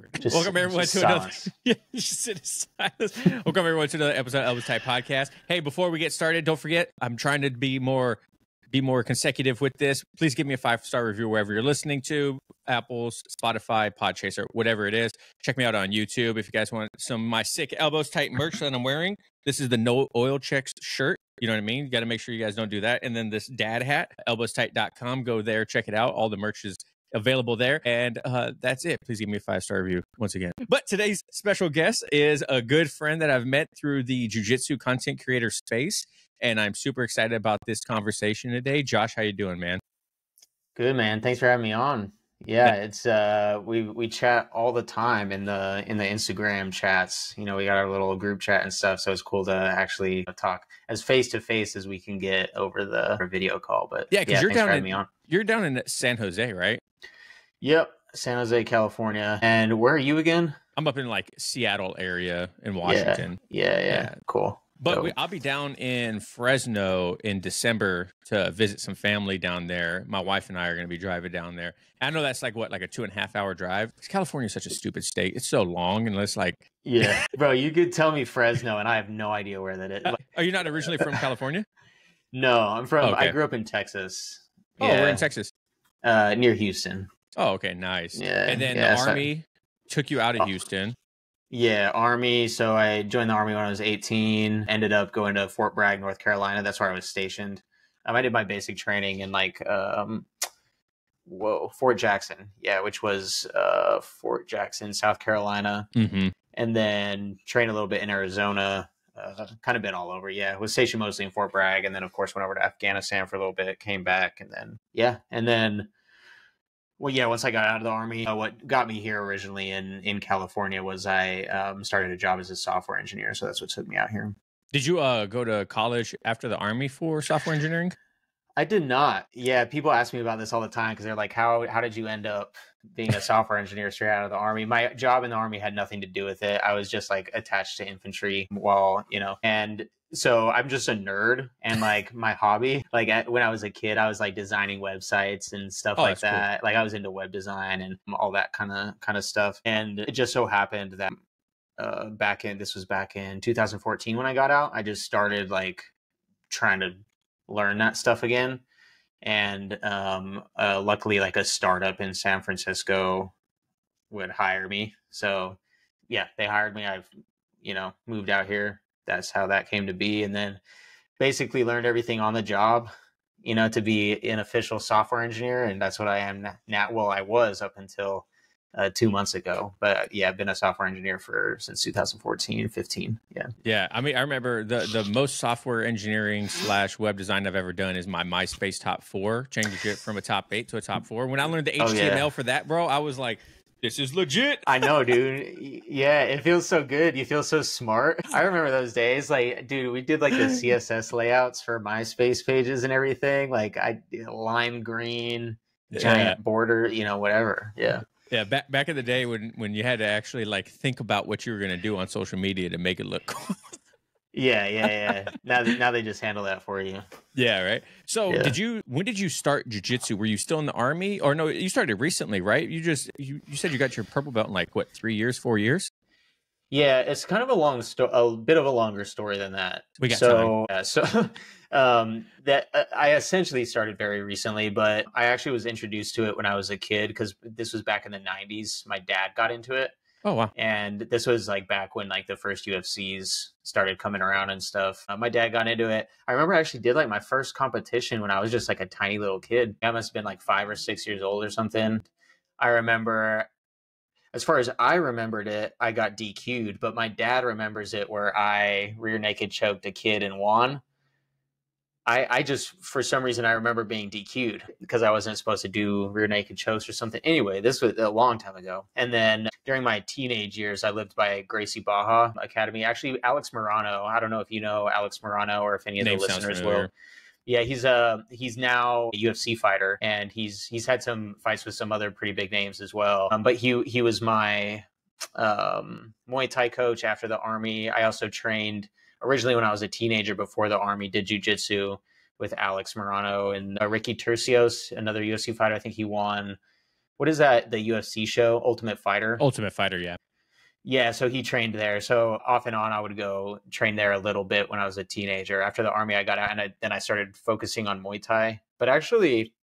awkward. Welcome everyone to another. Yeah, just sit in silence. Welcome everyone to another episode of Elvis Type Podcast. Hey, before we get started, don't forget I'm trying to be more consecutive with this. Please give me a 5-star review wherever you're listening to. Apple, Spotify, Podchaser, whatever it is. Check me out on YouTube if you guys want some of my sick Elbows Tight merch that I'm wearing. This is the No Oil Checks shirt. You know what I mean? You got to make sure you guys don't do that. And then this dad hat, elbowstight.com. Go there, check it out. All the merch is available there. And that's it. Please give me a 5-star review once again. But today's special guest is a good friend that I've met through the Jiu-Jitsu content creator space. And I'm super excited about this conversation today. Josh, how you doing, man? Good, man. Thanks for having me on. Yeah, it's we chat all the time in the Instagram chats. You know, we got our little group chat and stuff, so it's cool to actually talk as face to face as we can get over the video call. But yeah, because you're down in San Jose, right? Yep, San Jose, California. And where are you again? I'm up in like Seattle area in Washington. Yeah. Cool. But I'll be down in Fresno in December to visit some family down there. My wife and I are going to be driving down there. I know that's like a 2.5 hour drive. California is such a stupid state. It's so long and it's like... Yeah, bro, you could tell me Fresno and I have no idea where that is. Are you not originally from California? No, I'm from... Okay. I grew up in Texas. Oh, we're in Texas? Near Houston. Oh, okay, nice. Yeah. And then the Army took you out of Houston. Yeah, Army. So I joined the Army when I was 18, ended up going to Fort Bragg, North Carolina. That's where I was stationed. I did my basic training in Fort Jackson. Yeah, which was Fort Jackson, South Carolina. Mm-hmm. And then trained a little bit in Arizona. Kind of been all over. Yeah, was stationed mostly in Fort Bragg. And then, of course, went over to Afghanistan for a little bit, came back. And then, once I got out of the Army, what got me here originally in California was I started a job as a software engineer. So that's what took me out here. Did you go to college after the Army for software engineering? I did not. Yeah, people ask me about this all the time because they're like, how did you end up being a software engineer straight out of the Army? My job in the Army had nothing to do with it. I was just like attached to infantry and so I'm just a nerd, and like my hobby, when I was a kid, I was like designing websites and stuff like that. Cool. Like I was into web design and all that kind of stuff. And it just so happened that back in 2014 when I got out, I just started like trying to learn that stuff again. And luckily, like a startup in San Francisco would hire me. So yeah, they hired me. I've moved out here. That's how that came to be. And then basically learned everything on the job, to be an official software engineer. And that's what I am now. Well, I was up until 2 months ago. But yeah, I've been a software engineer since 2014, 15. Yeah. Yeah. I mean, I remember the most software engineering / web design I've ever done is my MySpace top 4, changing it from a top 8 to a top 4. When I learned the HTML for that, bro, I was like, this is legit. I know, dude. Yeah, it feels so good. You feel so smart. I remember those days. Like, dude, we did like the CSS layouts for MySpace pages and everything. Like, lime green, giant border, whatever. Yeah. Yeah, back in the day when you had to actually like think about what you were going to do on social media to make it look cool. Yeah. Now they just handle that for you. Yeah, right. So when did you start jiu-jitsu? Were you still in the Army? Or no, you started recently, right? You said you got your purple belt in like what, 3 years, 4 years? Yeah, it's kind of a bit of a longer story than that. We got time. That I essentially started very recently, but I actually was introduced to it when I was a kid because this was back in the 90s. My dad got into it. Oh, wow. And this was like back when like the first UFCs started coming around and stuff. My dad got into it. I remember I actually did like my first competition when I was just like a tiny little kid. I must have been like 5 or 6 years old or something. I remember, as far as I remembered it, I got DQ'd, but my dad remembers it where I rear naked choked a kid and won. I just, for some reason, I remember being DQ'd because I wasn't supposed to do rear naked chokes or something. Anyway, this was a long time ago. And then during my teenage years, I lived by Gracie Baja Academy. Actually, Alex Morano, I don't know if you know Alex Morano or if any of the listeners will. Yeah, he's now a UFC fighter, and he's had some fights with some other pretty big names as well. But he was my Muay Thai coach after the Army. I also trained originally when I was a teenager before the Army, did Jiu-Jitsu with Alex Morano and Ricky Tercios, another UFC fighter. I think he won what is that? The UFC show, Ultimate Fighter? Ultimate Fighter, yeah. Yeah, so he trained there. So off and on, I would go train there a little bit when I was a teenager. After the Army, I got out, and then I started focusing on Muay Thai. But actually,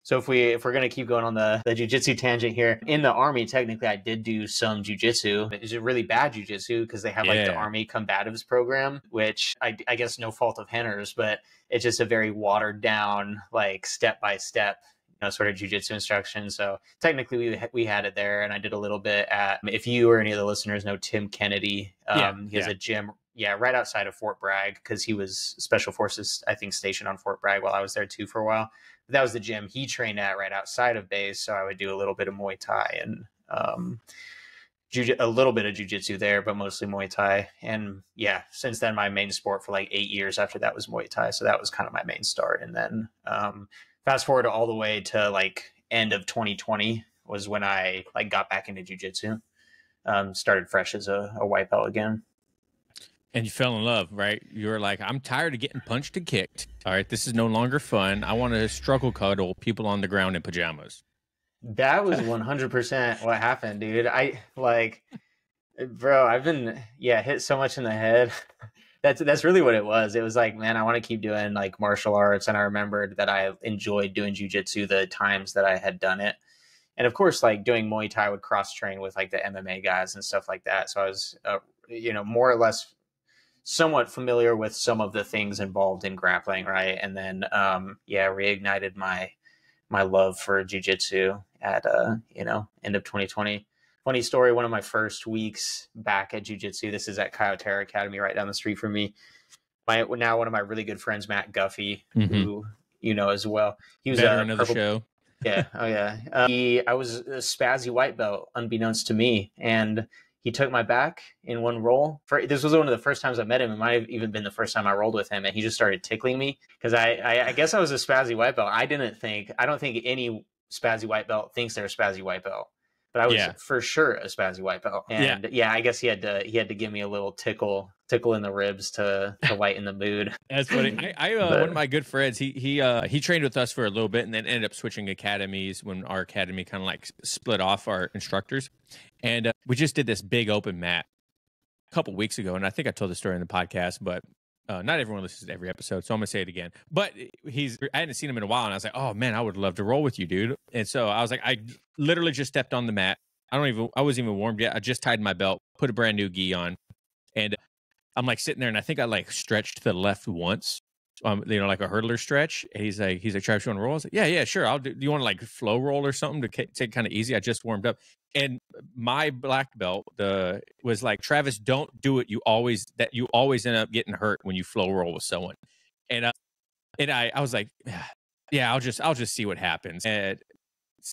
so if we're gonna keep going on the jiu-jitsu tangent here, in the Army, technically, I did do some jiu-jitsu. It's a really bad jiu-jitsu because they have like the Army Combatives program, which I guess no fault of Henner's, but it's just a very watered down, like step by step, sort of jiu-jitsu instruction. So technically we had it there, and I did a little bit at, if you or any of the listeners know Tim Kennedy, he has a gym, right outside of Fort Bragg, because he was Special Forces, I think, stationed on Fort Bragg while I was there too for a while. But that was the gym he trained at right outside of base. So I would do a little bit of Muay Thai and a little bit of jiu-jitsu there, but mostly Muay Thai. And yeah, since then, my main sport for like 8 years after that was Muay Thai. So that was kind of my main start. And then fast forward all the way to like end of 2020 was when I like got back into jiu-jitsu, started fresh as a white belt again. And you fell in love, right? You were like, I'm tired of getting punched and kicked. All right, this is no longer fun. I want to struggle cuddle people on the ground in pajamas. That was 100% what happened, dude. Bro, I've been, hit so much in the head. That's really what it was. It was like, man, I want to keep doing like martial arts. And I remembered that I enjoyed doing jiu-jitsu the times that I had done it. And of course, like doing Muay Thai, I would cross train with like the MMA guys and stuff like that. So I was, more or less somewhat familiar with some of the things involved in grappling. Right. And then, reignited my love for jiu-jitsu at, end of 2020. Funny story, one of my first weeks back at jiu-jitsu, this is at Coyote Academy right down the street from me. Now one of my really good friends, Matt Guffey, who you know as well. He was veteran of the show. Yeah. Oh yeah. I was a spazzy white belt, unbeknownst to me. And he took my back in one roll. This was one of the first times I met him. It might have even been the first time I rolled with him. And he just started tickling me because I guess I was a spazzy white belt. I don't think any spazzy white belt thinks they're a spazzy white belt. But I was for sure a spazzy white belt. And I guess he had to give me a little tickle in the ribs to lighten the mood. That's funny. One of my good friends, he trained with us for a little bit and then ended up switching academies when our academy kind of like split off our instructors. And we just did this big open mat a couple weeks ago. And I think I told the story in the podcast, but not everyone listens to every episode, so I'm gonna say it again. But I hadn't seen him in a while, and I was like, "Oh man, I would love to roll with you, dude." And so I was like, I literally just stepped on the mat. I wasn't even warmed yet. I just tied my belt, put a brand new gi on, and I'm like sitting there, and I think I like stretched to the left once, like a hurdler stretch. And he's like, Travis, you want to roll? I was like, yeah, sure. I'll do. Do you want to like flow roll or something to take kind of easy? I just warmed up. And my black belt was like, Travis, don't do it. You always end up getting hurt when you flow roll with someone. And I was like, yeah, I'll just see what happens. And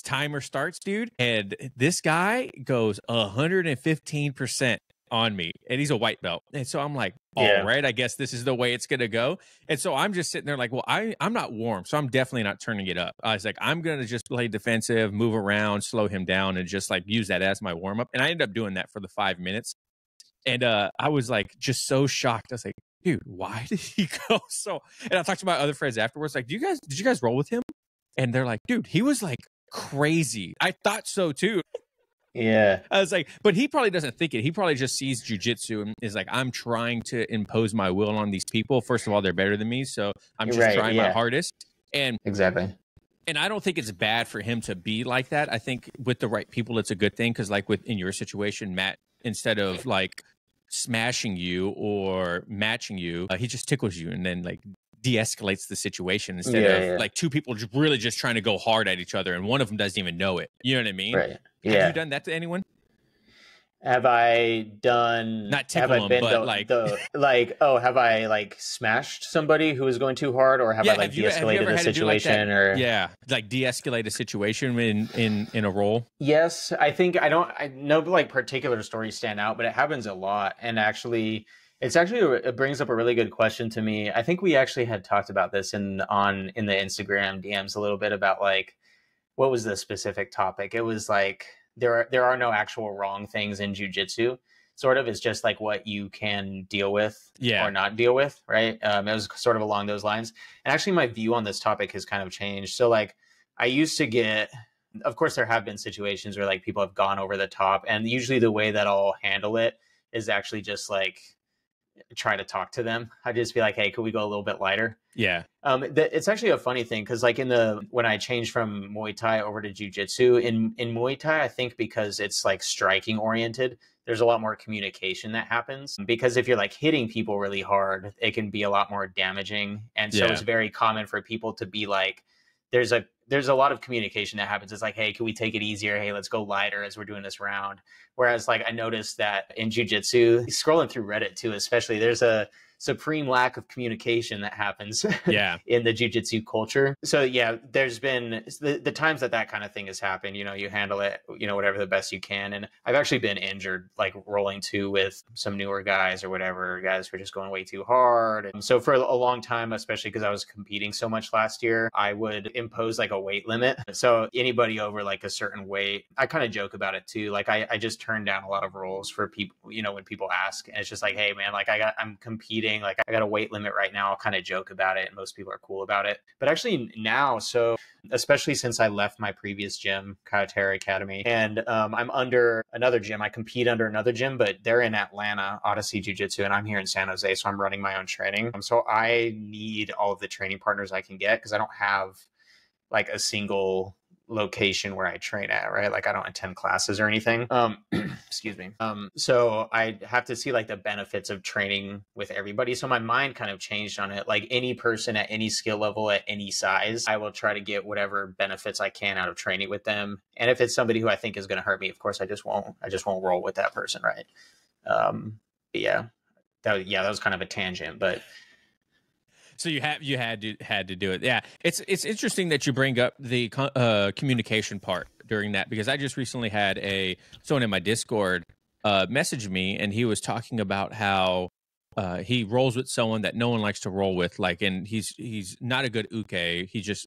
timer starts, dude. And this guy goes 115% on me, and he's a white belt. And so I'm like, all right, I guess this is the way it's gonna go. And so I'm just sitting there like, well, I'm not warm, so I'm definitely not turning it up. I was like, I'm gonna just play defensive, move around, slow him down, and just like use that as my warm up. And I ended up doing that for the 5 minutes. And I was like just so shocked. I was like, dude, why did he go so? And I talked to my other friends afterwards, like, did you guys roll with him? And they're like, dude, he was like crazy. I thought so too. Yeah. I was like, but he probably doesn't think it. He probably just sees jiu-jitsu and is like, I'm trying to impose my will on these people. First of all, they're better than me, so I'm just trying my hardest. And exactly. And I don't think it's bad for him to be like that. I think with the right people, it's a good thing. Because like in your situation, Matt, instead of like smashing you or matching you, he just tickles you and then like de-escalates the situation instead of like two people really just trying to go hard at each other and one of them doesn't even know it. You know what I mean? Right. Have you done that to anyone? Have I done? Not tickle them, but have I like smashed somebody who was going too hard, or have I like de-escalated the situation, or like de-escalate a situation in a role? Yes, I know like particular stories stand out, but it happens a lot, and actually. It brings up a really good question to me. I think we actually had talked about this in the Instagram DMs a little bit about like, what was the specific topic? It was like, there are no actual wrong things in jiu-jitsu. Sort of, it's just like what you can deal with or not deal with. Right. It was sort of along those lines. And actually my view on this topic has kind of changed. So like I used to get Of course, there have been situations where like people have gone over the top, and usually the way that I'll handle it is actually just like try to talk to them. I just be like, hey, could we go a little bit lighter? Yeah. It's actually a funny thing because like when I changed from Muay Thai over to Jiu-Jitsu, in Muay Thai, I think because it's like striking oriented, there's a lot more communication that happens. Because if you're like hitting people really hard, it can be a lot more damaging. And so it's very common for people to be like, there's a lot of communication that happens. It's like, hey, can we take it easier? Hey, let's go lighter as we're doing this round. Whereas like I noticed that in Jiu-Jitsu, scrolling through Reddit too, especially, there's a supreme lack of communication that happens in the Jiu-Jitsu culture. So yeah, there's been the times that kind of thing has happened, you know, you handle it, you know, whatever the best you can. And I've actually been injured, like rolling two with some newer guys or whatever, guys who are just going way too hard. And so for a long time, especially because I was competing so much last year, I would impose like a weight limit. So anybody over like a certain weight, I kind of joke about it too. Like I just turn down a lot of rolls for people, you know, when people ask, and it's just like, hey man, like I'm competing, like I got a weight limit right now. I'll kind of joke about it and most people are cool about it. But actually now, so especially since I left my previous gym, Kayaterra Academy, and I'm under another gym. I compete under another gym, but they're in Atlanta, Odyssey Jiu-Jitsu, and I'm here in San Jose. So I'm running my own training. So I need all of the training partners I can get because I don't have like a single location where I train at, right? Like I don't attend classes or anything. Excuse me. So I have to see like the benefits of training with everybody. So my mind kind of changed on it. Like any person at any skill level, at any size, I will try to get whatever benefits I can out of training with them. And if it's somebody who I think is going to hurt me, of course, I just won't roll with that person, right? That was kind of a tangent, but so you had to do it. Yeah, it's interesting that you bring up the communication part during that, because I just recently had someone in my Discord message me, and he was talking about how he rolls with someone that no one likes to roll with, like, and he's not a good uke. He's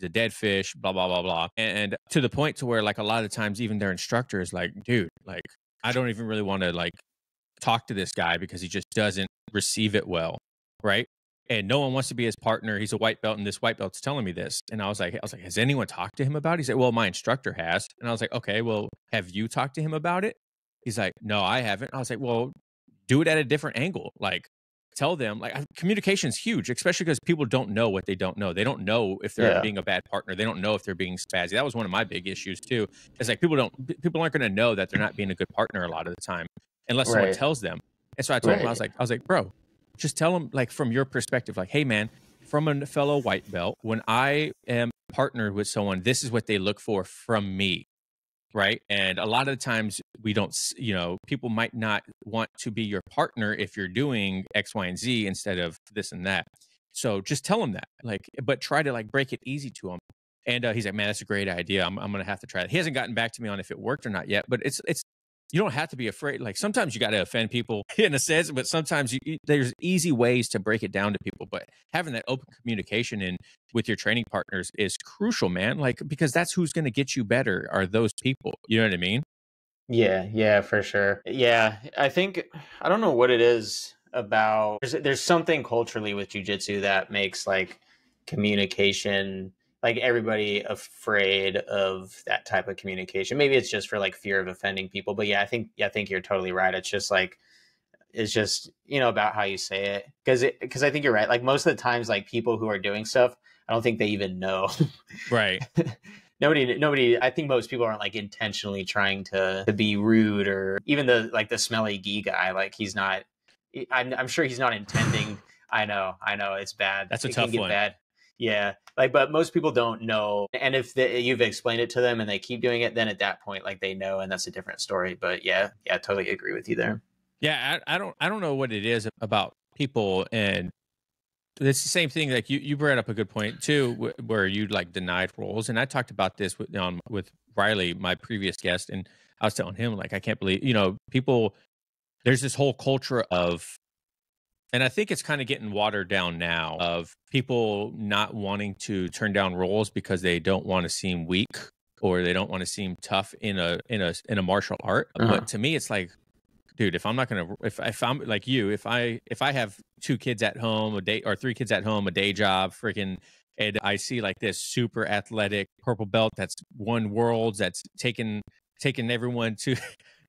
a dead fish, blah blah blah blah, and to the point to where like a lot of times even their instructor is like, dude, like I don't even really want to like talk to this guy because he just doesn't receive it well, right? And no one wants to be his partner. He's a white belt, and this white belt's telling me this. And I was like, has anyone talked to him about it? He said, well, my instructor has. And I was like, okay, well, have you talked to him about it? He's like, no, I haven't. I was like, well, do it at a different angle. Like, tell them, like, communication is huge, especially because people don't know what they don't know. They don't know if they're being a bad partner. They don't know if they're being spazzy. That was one of my big issues too. It's like people aren't going to know that they're not being a good partner a lot of the time unless someone tells them. And so I told him, I was like, bro, just tell them, like, from your perspective, like, hey man, from a fellow white belt, when I am partnered with someone, this is what they look for from me, right? And a lot of the times we don't, you know, people might not want to be your partner if you're doing X, Y, and Z instead of this and that. So just tell them that, like, but try to like break it easy to them. And he's like, man, that's a great idea. I'm going to have to try it. He hasn't gotten back to me on if it worked or not yet, but it's you don't have to be afraid. Like sometimes you got to offend people in a sense, but sometimes there's easy ways to break it down to people. But having that open communication with your training partners is crucial, man. Like, because that's who's going to get you better are those people. You know what I mean? Yeah, for sure. Yeah, I think, I don't know what it is about. There's something culturally with jiu-jitsu that makes like communication, like everybody afraid of that type of communication. Maybe it's just for like fear of offending people, but I think you're totally right. It's just, you know, about how you say it. Because I think you're right. Like most of the times, like people who are doing stuff, I don't think they even know. Right. Nobody, I think most people aren't like intentionally trying to be rude, or even the smelly gi guy. Like he's not, I'm sure he's not intending. I know it's bad. That's a tough one. Bad. Yeah. Like, but most people don't know. And if you've explained it to them and they keep doing it, then at that point, like they know, and that's a different story. But yeah, I totally agree with you there. Yeah. I don't know what it is about people, and it's the same thing. Like you brought up a good point too, where you like denied roles. And I talked about this with Riley, my previous guest. And I was telling him, like, I can't believe, you know, people, there's this whole culture of, and I think it's kind of getting watered down now, of people not wanting to turn down roles because they don't want to seem weak or they don't want to seem tough in a martial art. But to me, it's like, dude, if I'm not going to, if I'm like you, if I have 2 kids at home a day, or 3 kids at home, a day job, freaking and I see like this super athletic purple belt that's won worlds, that's taken everyone to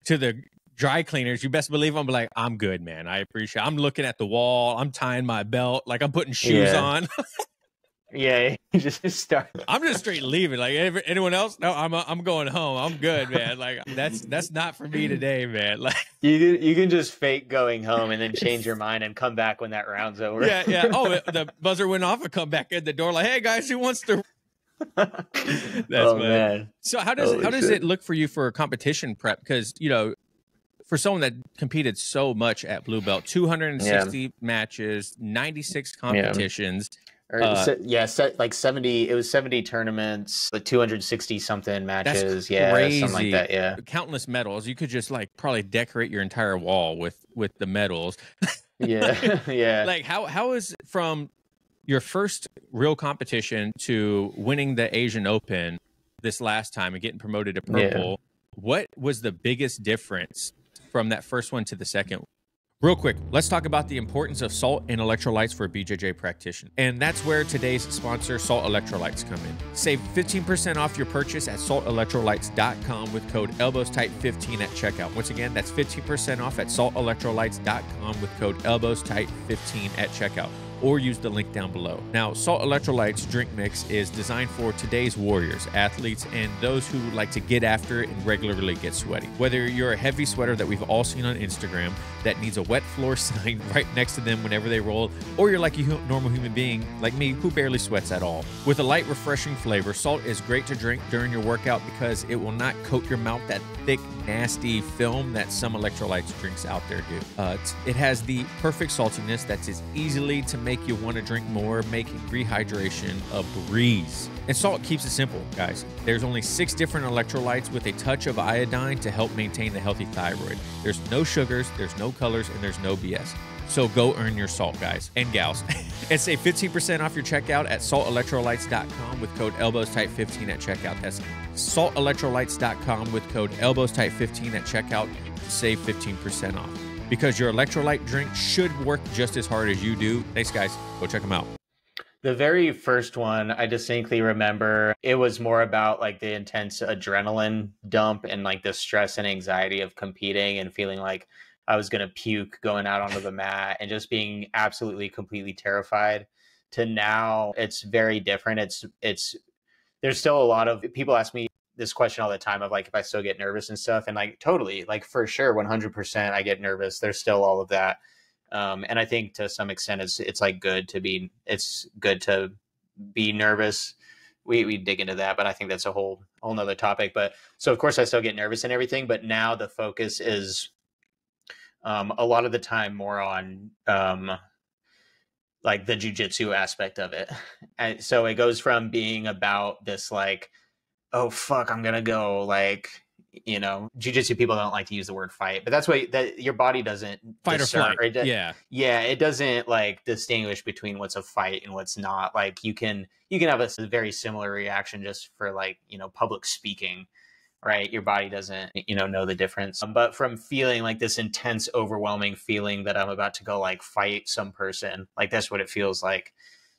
the dry cleaners, you best believe I'm like, I'm good, man. I appreciate. I'm looking at the wall. I'm tying my belt. Like I'm putting shoes on. Yeah, you just start. I'm just straight leaving. Like anyone else? No, I'm going home. I'm good, man. Like that's not for me today, man. Like you can just fake going home and then change your mind and come back when that round's over. Yeah. Oh, the buzzer went off and come back in the door like, hey guys, who wants to? That's man. So how does it look for you for competition prep? Because for someone that competed so much at blue belt, 260 matches, 96 competitions. Like 70. It was 70 tournaments, like 260 something matches. That's crazy. Something like that. Yeah, countless medals. You could just like probably decorate your entire wall with the medals. Yeah. Like how is from your first real competition to winning the Asian Open this last time and getting promoted to purple? Yeah. What was the biggest difference from that first one to the second? Real quick, let's talk about the importance of salt and electrolytes for a BJJ practitioner. And that's where today's sponsor, Salt Electrolytes, come in. Save 15% off your purchase at saltelectrolytes.com with code ElbowsTight15 at checkout. Once again, that's 15% off at saltelectrolytes.com with code ElbowsTight15 at checkout. Or use the link down below. Now, Salt Electrolytes drink mix is designed for today's warriors, athletes, and those who like to get after it and regularly get sweaty. Whether you're a heavy sweater that we've all seen on Instagram that needs a wet floor sign right next to them whenever they roll, or you're like a normal human being like me who barely sweats at all. With a light, refreshing flavor, Salt is great to drink during your workout because it will not coat your mouth that thick, nasty film that some electrolytes drinks out there do. It has the perfect saltiness that's as easily to make you want to drink more, making rehydration a breeze. And Salt keeps it simple, guys. There's only 6 different electrolytes with a touch of iodine to help maintain a healthy thyroid. There's no sugars, there's no colors, and there's no BS. So go earn your salt, guys and gals. And save 15% off your checkout at saltelectrolytes.com with code ElbowsTight15 at checkout. That's saltelectrolytes.com with code ElbowsTight15 at checkout to save 15% off. Because your electrolyte drink should work just as hard as you do. Thanks, guys. Go check them out. The very first one, I distinctly remember it was more about like the intense adrenaline dump and like the stress and anxiety of competing and feeling like I was going to puke going out onto the mat and just being absolutely, completely terrified. To now, it's very different. It's there's still a lot of people ask me this question all the time of like if I still get nervous and stuff, and like totally, like for sure, 100% I get nervous. There's still all of that, and I think to some extent it's like good to be nervous. We dig into that, but I think that's a whole nother topic. But so of course I still get nervous and everything, but now the focus is a lot of the time more on like the jiu-jitsu aspect of it. And so it goes from being about this like, oh fuck, I'm gonna go, like, jiu-jitsu people don't like to use the word fight, but that's what that your body doesn't fight or flight. Yeah, it doesn't like distinguish between what's a fight and what's not. Like you can have a very similar reaction just for like public speaking, right? Your body doesn't know the difference. But from feeling like this intense, overwhelming feeling that I'm about to go like fight some person, like that's what it feels like,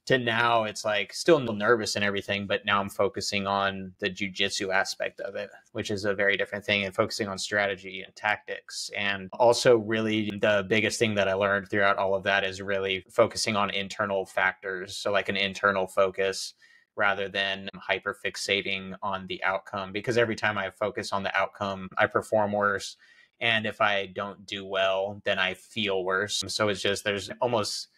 to now it's like still nervous and everything, but now I'm focusing on the jiu-jitsu aspect of it, which is a very different thing, and focusing on strategy and tactics. And also really the biggest thing that I learned throughout all of that is really focusing on internal factors. So like an internal focus rather than hyper fixating on the outcome, because every time I focus on the outcome, I perform worse. And if I don't do well, then I feel worse. So it's just, there's almost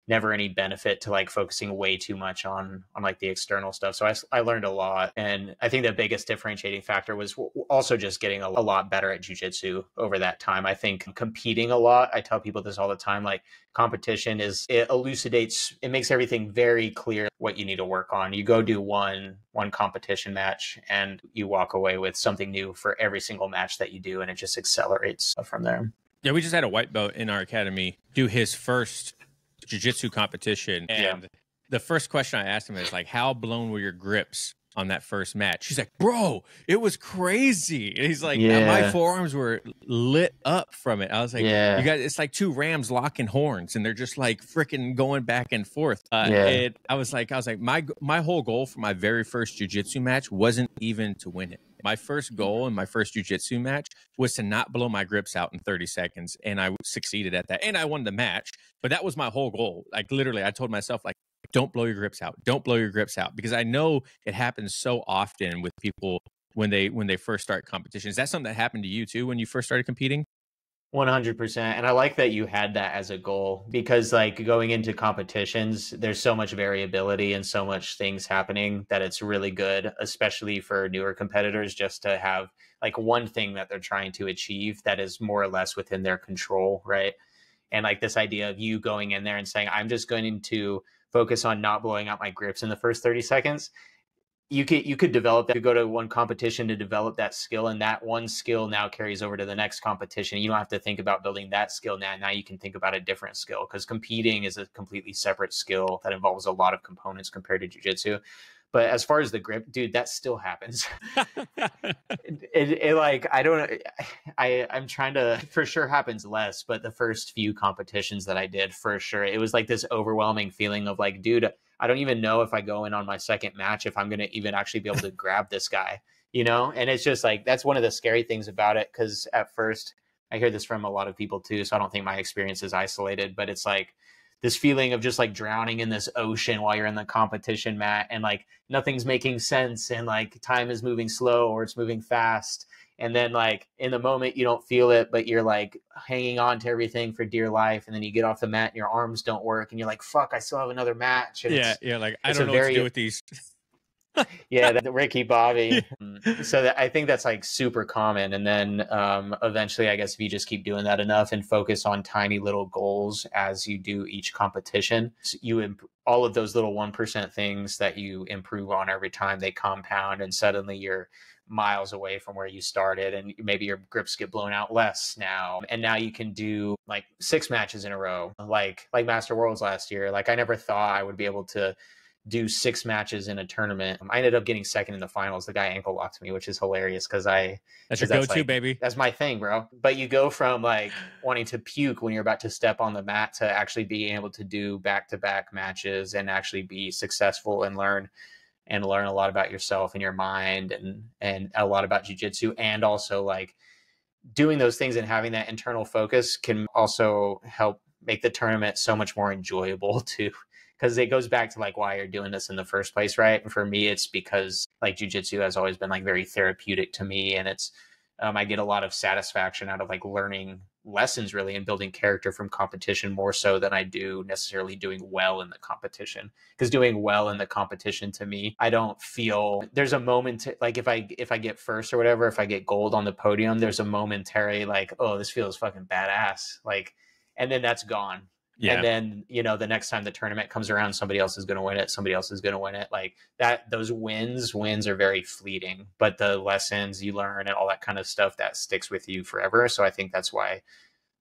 never any benefit to like focusing way too much on like the external stuff. So I learned a lot. And I think the biggest differentiating factor was also just getting a lot better at jiu-jitsu over that time. I think competing a lot, I tell people this all the time, like competition it makes everything very clear what you need to work on. You go do one competition match and you walk away with something new for every single match that you do. And it just accelerates from there. Yeah, we just had a white belt in our academy do his first jiu-jitsu competition, and the first question I asked him is like, how blown were your grips on that first match. She's like, bro, it was crazy. And he's like, Yeah. my forearms were lit up from it. I was like, Yeah. you guys, it's like two rams locking horns and they're just like freaking going back and forth. Yeah. I was like, my whole goal for my very first jiu-jitsu match wasn't even to win it. My first goal in my first jiu-jitsu match was to not blow my grips out in 30 seconds. And I succeeded at that. And I won the match. But that was my whole goal. Like literally, I told myself, like, don't blow your grips out. Don't blow your grips out. Because I know it happens so often with people when they first start competition. Is that something that happened to you too when you first started competing? 100%. And I like that you had that as a goal, because like going into competitions, there's so much variability and so much things happening that it's really good, especially for newer competitors, just to have like one thing that they're trying to achieve that is more or less within their control, right? And like this idea of you going in there and saying, I'm just going to focus on not blowing out my grips in the first 30 seconds. You could develop that. You go to one competition to develop that skill, and that one skill now carries over to the next competition. You don't have to think about building that skill now. Now you can think about a different skill, because competing is a completely separate skill that involves a lot of components compared to jiu-jitsu. But as far as the grip, dude, that still happens. Like, I'm trying to, for sure happens less, but the first few competitions that I did, for sure, it was like this overwhelming feeling of like, dude, I don't even know if I go in on my second match, if I'm going to even actually be able to grab this guy, you know? And it's just like, that's one of the scary things about it. Cause at first I hear this from a lot of people too. So I don't think my experience is isolated, but it's like this feeling of just like drowning in this ocean while you're in the competition mat, and like nothing's making sense, and like time is moving slow or it's moving fast. And then like in the moment you don't feel it, but you're like hanging on to everything for dear life. And then you get off the mat and your arms don't work and you're like, fuck, I still have another match. And yeah. Like, I don't know what to do with these. Yeah, the Ricky Bobby. So I think that's like super common. And then eventually, I guess if you just keep doing that enough and focus on tiny little goals as you do each competition, all of those little 1% things that you improve on every time, they compound, and suddenly you're miles away from where you started, and maybe your grips get blown out less now. And now you can do like 6 matches in a row, like Master Worlds last year. Like I never thought I would be able to do 6 matches in a tournament. I ended up getting second in the finals. The guy ankle locked me, which is hilarious because that's your go-to, like, baby. That's my thing, bro. But you go from like wanting to puke when you're about to step on the mat to actually being able to do back-to-back matches and actually be successful and learn a lot about yourself and your mind, and a lot about jiu-jitsu. And also like doing those things and having that internal focus can also help make the tournament so much more enjoyable too. Because it goes back to like why you're doing this in the first place, right? And for me, it's because like jiu-jitsu has always been like very therapeutic to me, and it's I get a lot of satisfaction out of like learning lessons really and building character from competition, more so than I do necessarily doing well in the competition. Because doing well in the competition, to me, I don't feel there's a moment like if I get first or whatever, if I get gold on the podium, there's a momentary like, oh, this feels fucking badass, like, and then that's gone. Yeah. And then, you know, the next time the tournament comes around, somebody else is going to win it. Somebody else is going to win it. Like that, those wins are very fleeting, but the lessons you learn and all that kind of stuff, that sticks with you forever. So I think that's why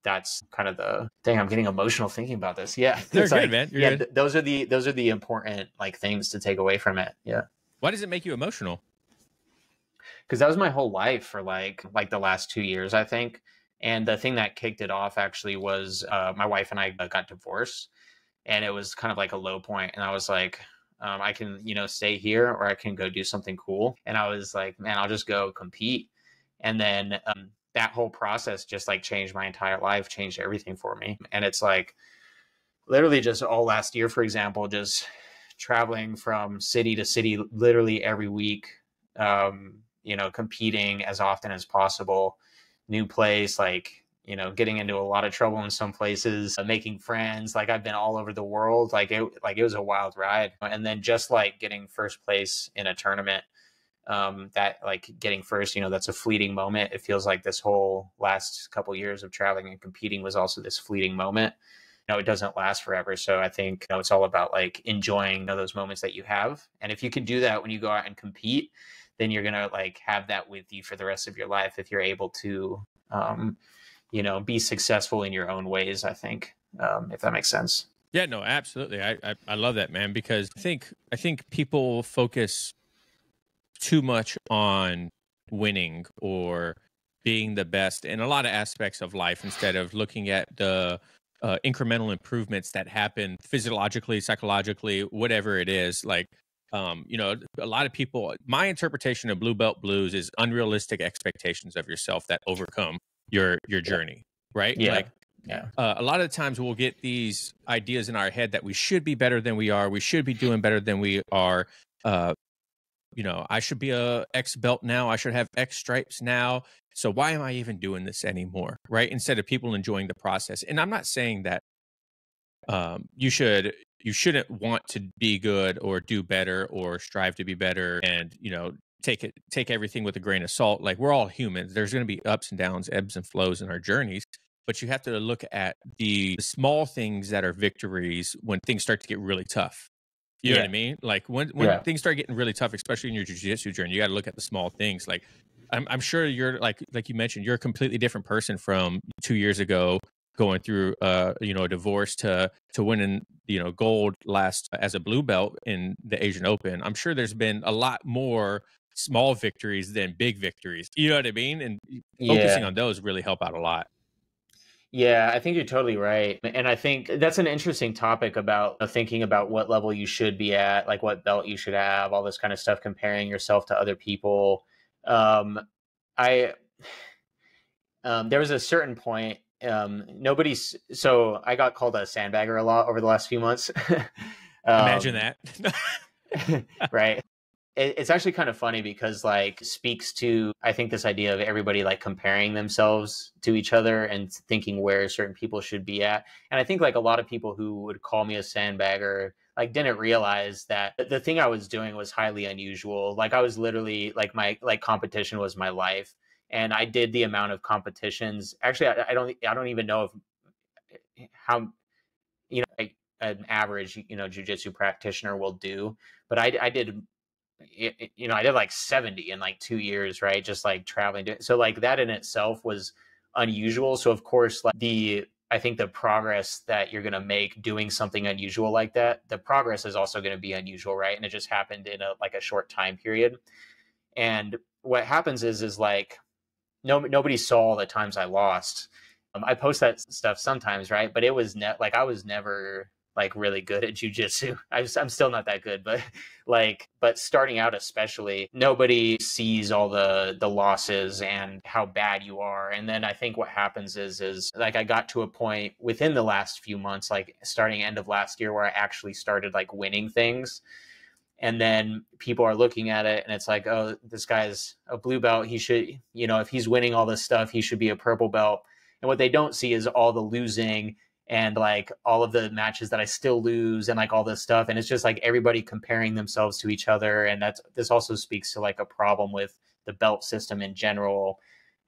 that's kind of the thing. I'm getting emotional thinking about this. Yeah. You're good, man. You're good. Those are the important like things to take away from it. Yeah. Why does it make you emotional? Because that was my whole life for like the last 2 years, I think. And the thing that kicked it off actually was my wife and I got divorced, and it was kind of like a low point. And I was like, I can, you know, stay here or I can go do something cool. And I was like, man, I'll just go compete. And then that whole process just like changed my entire life, changed everything for me. And it's like literally just all last year, for example, just traveling from city to city, literally every week, you know, competing as often as possible. New place, like, you know, getting into a lot of trouble in some places, making friends. Like I've been all over the world. Like it was a wild ride. And then just like getting first place in a tournament, that like getting first, you know, that's a fleeting moment. It feels like this whole last couple years of traveling and competing was also this fleeting moment. You know, it doesn't last forever. So I think, you know, it's all about like enjoying, you know, those moments that you have. And if you can do that when you go out and compete, then you're going to like have that with you for the rest of your life. If you're able to, you know, be successful in your own ways, I think, if that makes sense. Yeah, no, absolutely. I love that, man, because I think people focus too much on winning or being the best in a lot of aspects of life instead of looking at the incremental improvements that happen physiologically, psychologically, whatever it is. Like, you know, a lot of people, my interpretation of blue belt blues is unrealistic expectations of yourself that overcome your journey, right? Yeah. Like, Yeah. a lot of the times we'll get these ideas in our head that we should be better than we are. We should be doing better than we are. You know, I should be a X belt now. I should have X stripes now. So why am I even doing this anymore? Right? Instead of people enjoying the process. And I'm not saying that you shouldn't want to be good or do better or strive to be better and, you know, take everything with a grain of salt. Like, we're all humans. There's going to be ups and downs, ebbs and flows in our journeys. But you have to look at the small things that are victories when things start to get really tough. You know what I mean? Like, when things start getting really tough, especially in your jiu-jitsu journey, you got to look at the small things. Like, I'm sure you're like you mentioned, you're a completely different person from 2 years ago, going through you know, a divorce to winning, you know, gold last as a blue belt in the Asian Open. I'm sure there's been a lot more small victories than big victories. You know what I mean? And focusing on those really help out a lot. Yeah, I think you're totally right. And I think that's an interesting topic about thinking about what level you should be at, like what belt you should have, all this kind of stuff, comparing yourself to other people. I There was a certain point, so I got called a sandbagger a lot over the last few months. Imagine that. Right. It's actually kind of funny because, like, speaks to, I think, this idea of everybody like comparing themselves to each other and thinking where certain people should be at. And I think, like, a lot of people who would call me a sandbagger like didn't realize that the thing I was doing was highly unusual. Like, I was literally like, my like competition was my life. And I did the amount of competitions. Actually, I don't even know if how, you know, like, an average, you know, jiu-jitsu practitioner will do, but I did, you know, I did like 70 in like 2 years, right? Just like traveling. So like that in itself was unusual. So of course, like, I think the progress that you're going to make doing something unusual like that, the progress is also going to be unusual, right? And it just happened in a short time period. And what happens is like, nobody saw all the times I lost. I post that stuff sometimes, right? But it was like, I was never like really good at jujitsu. I'm still not that good, but but starting out especially, nobody sees all the losses and how bad you are. And then I think what happens is like, I got to a point within the last few months, like starting end of last year, where I actually started like winning things. And then people are looking at it and it's like, oh, this guy's a blue belt. He should, you know, if he's winning all this stuff, he should be a purple belt. And what they don't see is all the losing and like all of the matches that I still lose and like all this stuff. And it's just like everybody comparing themselves to each other. And this also speaks to like a problem with the belt system in general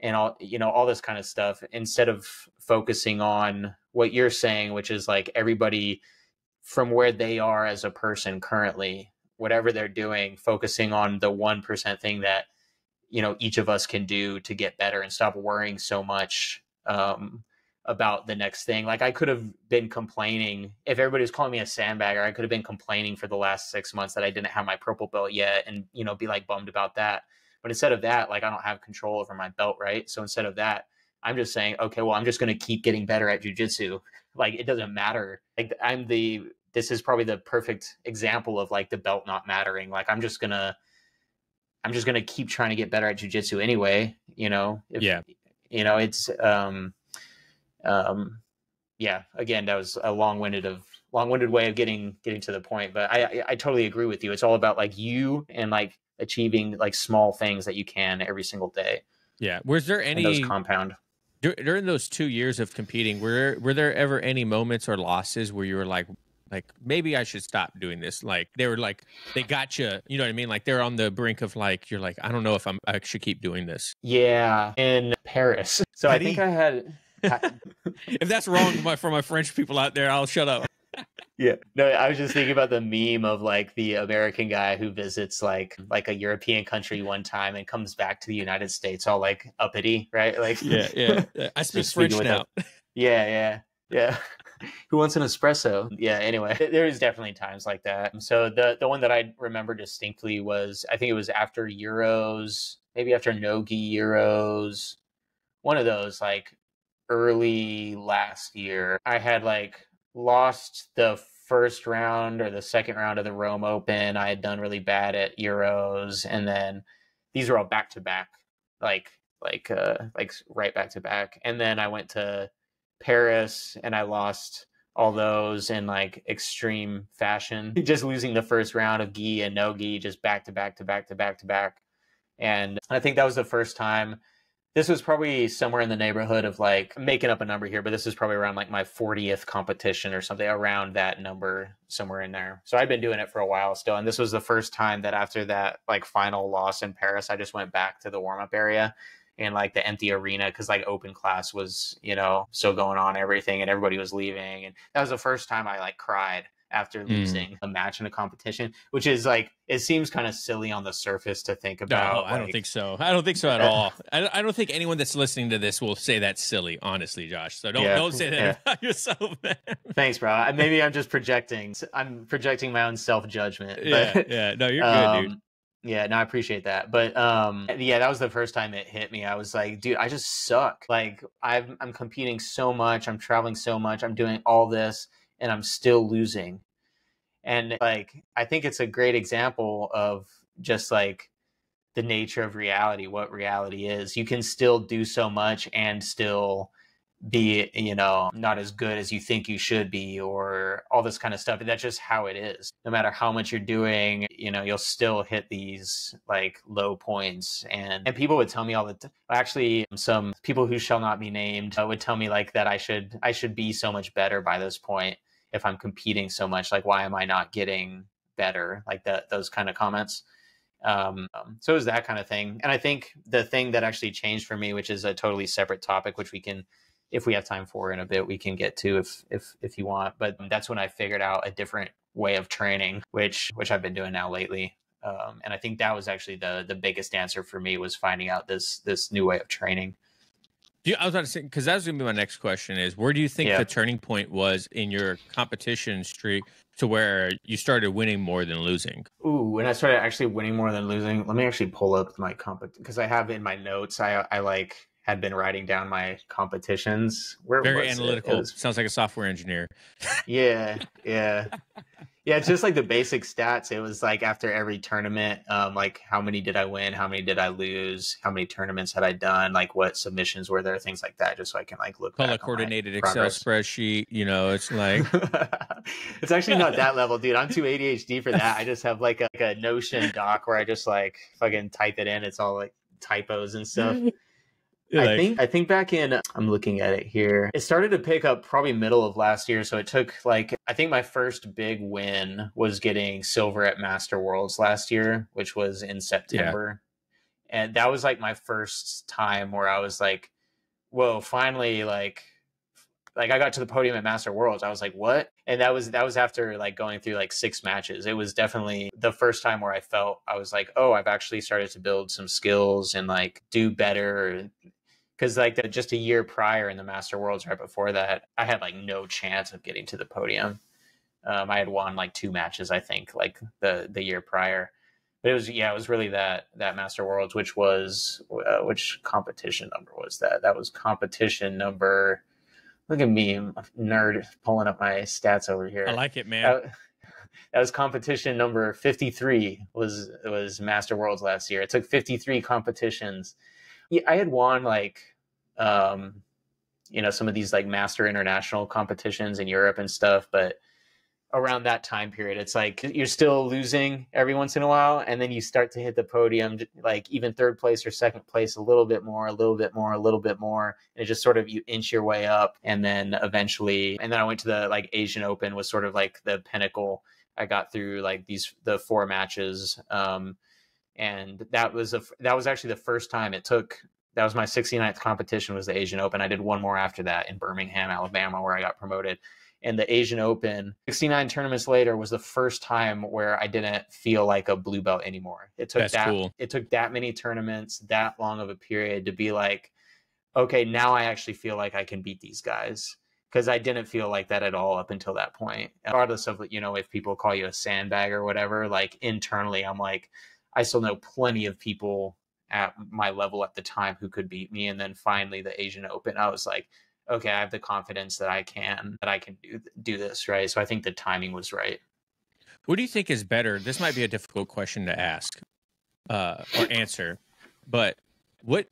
and all, you know, all this kind of stuff, instead of focusing on what you're saying, which is like everybody from where they are as a person currently, whatever they're doing, focusing on the 1% thing that, you know, each of us can do to get better and stop worrying so much about the next thing. Like, I could have been complaining if everybody was calling me a sandbagger. I could have been complaining for the last 6 months that I didn't have my purple belt yet and, you know, be like bummed about that. But instead of that, like, I don't have control over my belt, right? So instead of that, I'm just saying, okay, well, I'm just going to keep getting better at jiu-jitsu. Like, it doesn't matter. Like, this is probably the perfect example of like the belt not mattering. Like, I'm just gonna keep trying to get better at jiu-jitsu anyway, you know? You know, it's, yeah, again, that was a long-winded way of getting to the point, but I totally agree with you. It's all about like you and like achieving like small things that you can every single day. Yeah. Was there any, those compound during those 2 years of competing, were there ever any moments or losses where you were like maybe I should stop doing this? Like, they were like, they got you, you know what I mean? Like, they're on the brink of like, you're like, I don't know if I should keep doing this. Yeah, in Paris. So I think I had. If that's wrong for my French people out there, I'll shut up. Yeah, no, I was just thinking about the meme of like the American guy who visits like a European country one time and comes back to the United States all like uppity, right? Like, yeah. I speak French now. Yeah. Who wants an espresso? Yeah, anyway, there is definitely times like that. So the one that I remember distinctly was, I think it was after Euros, maybe after Nogi Euros, one of those, like early last year. I had like lost the first round or the second round of the Rome Open. I had done really bad at Euros, and then these were all back to back, like right back to back. And then I went to Paris and I lost all those in like extreme fashion, just losing the first round of gi and no gi, just back to back to back to back to back. And I think that was the first time. This was probably somewhere in the neighborhood of, like, making up a number here, but this is probably around like my 40th competition or something, around that number, somewhere in there. So I'd been doing it for a while still. And this was the first time that after that like final loss in Paris, I just went back to the warm-up area and like the empty arena, because like open class was, you know, still going on, everything, and everybody was leaving. And that was the first time I like cried after losing a match in a competition, which is like, it seems kind of silly on the surface to think about. No, I don't think so. I don't think so at all. I don't think anyone that's listening to this will say that's silly, honestly, Josh. So don't say that about yourself, man. Thanks, bro. Maybe I'm just projecting. I'm projecting my own self-judgment. But, yeah. No, you're good, dude. Yeah, no, I appreciate that. But yeah, that was the first time it hit me. I was like, dude, I just suck. Like I'm competing so much, I'm traveling so much, I'm doing all this, and I'm still losing. And like, I think it's a great example of just like the nature of reality, what reality is. You can still do so much and still be, you know, not as good as you think you should be, or all this kind of stuff. And that's just how it is. No matter how much you're doing, you know, you'll still hit these like low points. And people would tell me all the time, actually some people who shall not be named would tell me like that I should be so much better by this point. If I'm competing so much, like, why am I not getting better? Like those kind of comments. So it was that kind of thing. And I think the thing that actually changed for me, which is a totally separate topic, which we can, if we have time for in a bit, we can get to if you want. But that's when I figured out a different way of training, which I've been doing now lately. And I think that was actually the biggest answer for me, was finding out this new way of training. I was about to say, because that was going to be my next question, is where do you think the turning point was in your competition streak to where you started winning more than losing? Ooh, when I started actually winning more than losing, let me actually pull up my because I have in my notes, I like had been writing down my competitions. Very analytical. Sounds like a software engineer. Yeah. Yeah, it's just like the basic stats. It was like after every tournament, like how many did I win? How many did I lose? How many tournaments had I done? Like what submissions were there? Things like that, just so I can like look back color coordinated Excel spreadsheet. You know, it's like it's actually not that level, dude. I'm too ADHD for that. I just have like a Notion doc where I just like fucking type it in. It's all like typos and stuff. I think back in, I'm looking at it here, it started to pick up probably middle of last year. So it took like, I think my first big win was getting silver at Master Worlds last year, which was in September. Yeah. And that was like my first time where I was like, whoa, finally, like I got to the podium at Master Worlds. I was like, what? And that was after like going through like 6 matches. It was definitely the first time where I felt, I was like, oh, I've actually started to build some skills and like do better. Because like just a year prior in the Master Worlds, right before that, I had like no chance of getting to the podium. I had won like 2 matches, I think, like the year prior. But it was really that Master Worlds, which was which competition number was that? That was competition number. Look at me, nerd, pulling up my stats over here. I like it, man. That was competition number 53. Was Master Worlds last year. It took 53 competitions. Yeah, I had won like, you know, some of these like master international competitions in Europe and stuff, but around that time period, it's like you're still losing every once in a while, and then you start to hit the podium, like even 3rd place or 2nd place, a little bit more, and it just sort of, you inch your way up, and then eventually, and then I went to the like Asian Open, was sort of like the pinnacle. I got through like the 4 matches. And that was actually the first time that was my 69th competition, was the Asian Open. I did one more after that in Birmingham, Alabama, where I got promoted. And the Asian Open, 69 tournaments later, was the first time where I didn't feel like a blue belt anymore. It took that many tournaments, that long of a period to be like, okay, now I actually feel like I can beat these guys. because I didn't feel like that at all up until that point. Regardless of, you know, if people call you a sandbag or whatever, like internally, I'm like, I still know plenty of people at my level at the time who could beat me. And then finally the Asian Open, I was like, okay, I have the confidence that I can do this, right? So I think the timing was right. What do you think is better? This might be a difficult question to ask or answer, but what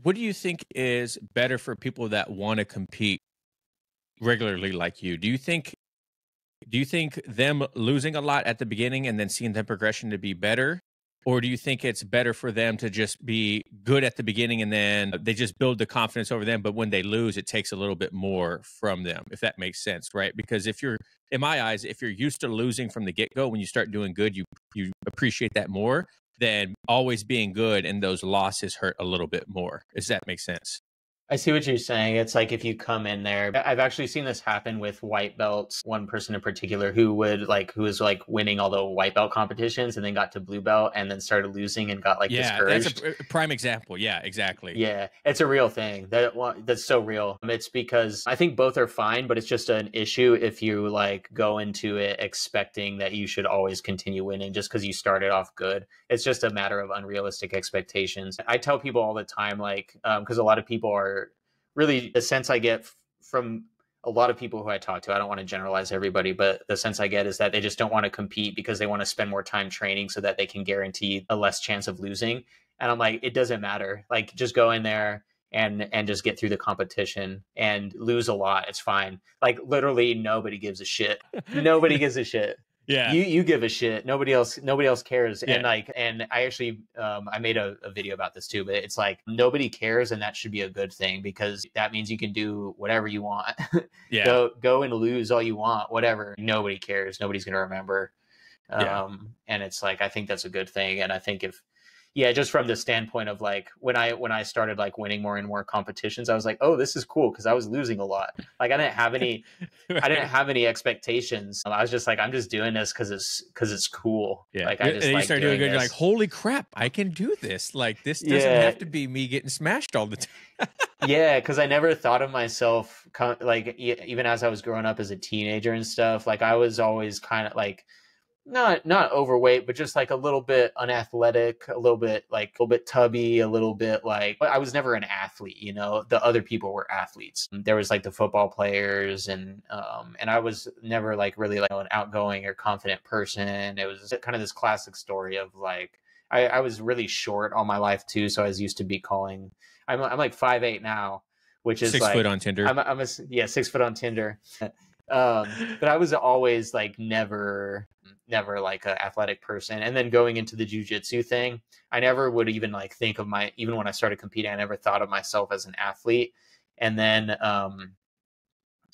do you think is better for people that want to compete regularly like you? Do you think them losing a lot at the beginning and then seeing the progression to be better? Or do you think it's better for them to just be good at the beginning and then they just build the confidence over them, but when they lose, it takes a little bit more from them, if that makes sense, right? Because if you're, in my eyes, if you're used to losing from the get-go, when you start doing good, you appreciate that more than always being good, and those losses hurt a little bit more. Does that make sense? I see what you're saying. It's like if you come in there, I've actually seen this happen with white belts. One person in particular who was like winning all the white belt competitions and then got to blue belt and then started losing and got like discouraged. That's a prime example. Yeah, exactly. Yeah, it's a real thing. That's so real. It's because I think both are fine, but it's just an issue if you like go into it expecting that you should always continue winning just because you started off good. It's just a matter of unrealistic expectations. I tell people all the time, like, because a lot of people are really, the sense I get from a lot of people who I talk to, I don't want to generalize everybody, but the sense I get is that they just don't want to compete because they want to spend more time training so that they can guarantee a less chance of losing. And I'm like, it doesn't matter. Like, just go in there and just get through the competition and lose a lot. It's fine. Like, literally nobody gives a shit. Nobody gives a shit. Yeah. You give a shit. Nobody else cares. Yeah. And I actually I made a video about this too, but it's like nobody cares, and that should be a good thing because that means you can do whatever you want. Yeah. Go and lose all you want, whatever. Nobody cares. Nobody's gonna remember. Yeah. And it's like, I think that's a good thing. And I think just from the standpoint of like when I started like winning more and more competitions, I was like, oh, this is cool because I was losing a lot. Like I didn't have any Right. I didn't have any expectations. I was just like, I'm just doing this because it's cool. Yeah. Like I just and like you start doing good. this. You're like, holy crap, I can do this. Like this doesn't Yeah. have to be me getting smashed all the time. Yeah, because I never thought of myself like even as I was growing up as a teenager and stuff. Like I was always kind of like not overweight, but just like a little bit unathletic, a little bit tubby, a little bit like, but I was never an athlete, you know. The other people were athletes. There was like the football players and I was never like really like an outgoing or confident person. It was kind of this classic story of like, I was really short all my life too. So I was used to be calling, I'm like 5'8" now, which is 6 like, foot on Tinder. I'm 6 foot on Tinder. But I was always like never like an athletic person. And then going into the jiu-jitsu thing, I never would even like think of even when I started competing, I never thought of myself as an athlete. And then